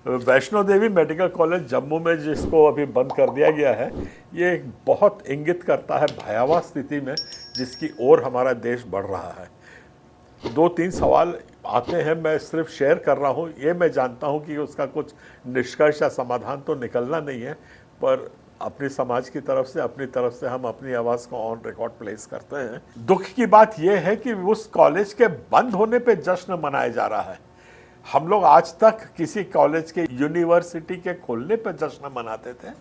Vaishno Devi medical college Jammu में जिसको अभी बंद कर दिया गया है, ये बहुत इंगित करता है भयावह स्थिति में जिसकी ओर हमारा देश बढ़ रहा है। 2-3 सवाल आते हैं, मैं सिर्फ शेयर कर रहा हूँ। ये मैं जानता हूँ कि उसका कुछ निष्कर्ष या समाधान तो निकलना नहीं है, पर अपनी समाज की तरफ से, अपनी तरफ से हम अपनी आवाज़ को ऑन रिकॉर्ड प्लेस करते हैं। दुख की बात यह है कि उस कॉलेज के बंद होने पे जश्न मनाया जा रहा है। हम लोग आज तक किसी कॉलेज के, यूनिवर्सिटी के खोलने पर जश्न मनाते थे,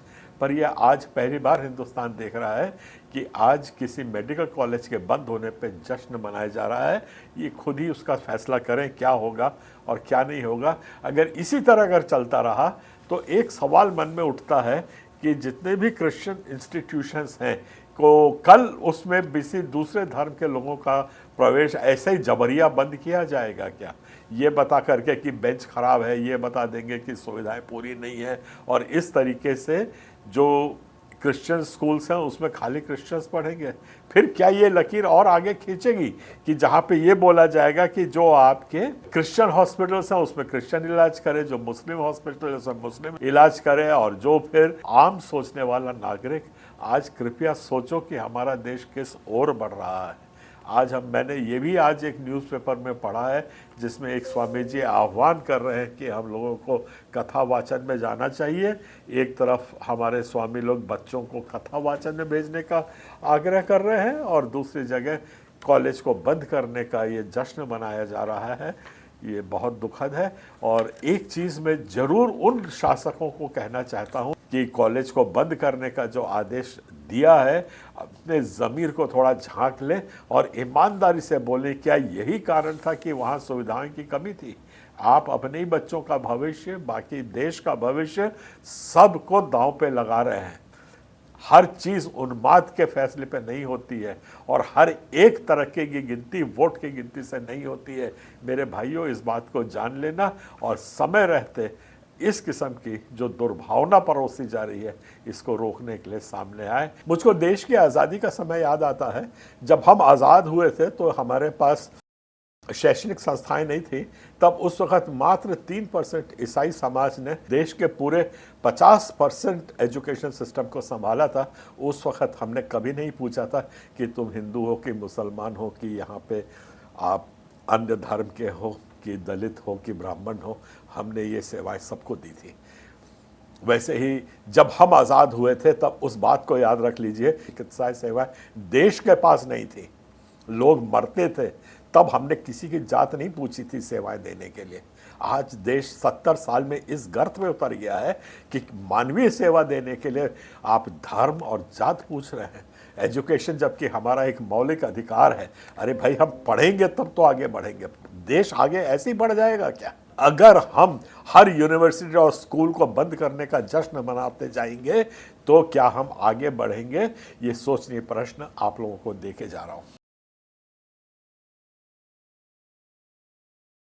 पर यह आज पहली बार हिंदुस्तान देख रहा है कि आज किसी मेडिकल कॉलेज के बंद होने पे जश्न मनाया जा रहा है। ये खुद ही उसका फैसला करें क्या होगा और क्या नहीं होगा। अगर इसी तरह अगर चलता रहा तो एक सवाल मन में उठता है कि जितने भी क्रिश्चियन इंस्टीट्यूशंस हैं को कल उसमें किसी दूसरे धर्म के लोगों का प्रवेश ऐसे ही जबरिया बंद किया जाएगा क्या? ये बता करके कि बेंच खराब है, ये बता देंगे कि सुविधाएं पूरी नहीं है, और इस तरीके से जो क्रिश्चियन स्कूल्स हैं उसमें खाली क्रिश्चियंस पढ़ेंगे। फिर क्या ये लकीर और आगे खींचेगी कि जहाँ पे ये बोला जाएगा कि जो आपके क्रिश्चियन हॉस्पिटल्स हैं उसमें क्रिश्चियन इलाज करे, जो मुस्लिम हॉस्पिटल है मुस्लिम इलाज करे, और जो फिर आम सोचने वाला नागरिक, आज कृपया सोचो कि हमारा देश किस ओर बढ़ रहा है। मैंने ये भी आज एक न्यूज़पेपर में पढ़ा है जिसमें एक स्वामी जी आह्वान कर रहे हैं कि हम लोगों को कथा वाचन में जाना चाहिए। एक तरफ हमारे स्वामी लोग बच्चों को कथा वाचन में भेजने का आग्रह कर रहे हैं और दूसरी जगह कॉलेज को बंद करने का ये जश्न मनाया जा रहा है। ये बहुत दुखद है। और एक चीज़ मैं ज़रूर उन शासकों को कहना चाहता हूँ कि कॉलेज को बंद करने का जो आदेश दिया है, अपने ज़मीर को थोड़ा झांक ले और ईमानदारी से बोले क्या यही कारण था कि वहाँ सुविधाओं की कमी थी? आप अपने ही बच्चों का भविष्य, बाकी देश का भविष्य सबको दांव पे लगा रहे हैं। हर चीज़ उन्माद के फैसले पे नहीं होती है और हर एक तरक्के की गिनती वोट की गिनती से नहीं होती है। मेरे भाइयों, इस बात को जान लेना और समय रहते इस किस्म की जो दुर्भावना परोसी जा रही है इसको रोकने के लिए सामने आए। मुझको देश की आज़ादी का समय याद आता है। जब हम आज़ाद हुए थे तो हमारे पास शैक्षणिक संस्थाएं नहीं थी। तब उस वक्त मात्र 3% ईसाई समाज ने देश के पूरे 50% एजुकेशन सिस्टम को संभाला था। उस वक्त हमने कभी नहीं पूछा था कि तुम हिंदू हो कि मुसलमान हो कि यहाँ पे आप अन्य धर्म के हो कि दलित हो कि ब्राह्मण हो। हमने ये सेवाएं सबको दी थी। वैसे ही जब हम आज़ाद हुए थे तब उस बात को याद रख लीजिए, चिकित्सा सेवाएं देश के पास नहीं थी, लोग मरते थे, तब हमने किसी की जात नहीं पूछी थी सेवाएं देने के लिए। आज देश 70 साल में इस गर्त में उतर गया है कि मानवीय सेवा देने के लिए आप धर्म और जात पूछ रहे हैं। एजुकेशन जबकि हमारा एक मौलिक अधिकार है। अरे भाई, हम पढ़ेंगे तब तो आगे बढ़ेंगे। देश आगे ऐसे ही बढ़ जाएगा क्या? अगर हम हर यूनिवर्सिटी और स्कूल को बंद करने का जश्न मनाते जाएंगे तो क्या हम आगे बढ़ेंगे? ये सोचनीय प्रश्न आप लोगों को देके जा रहा हूं।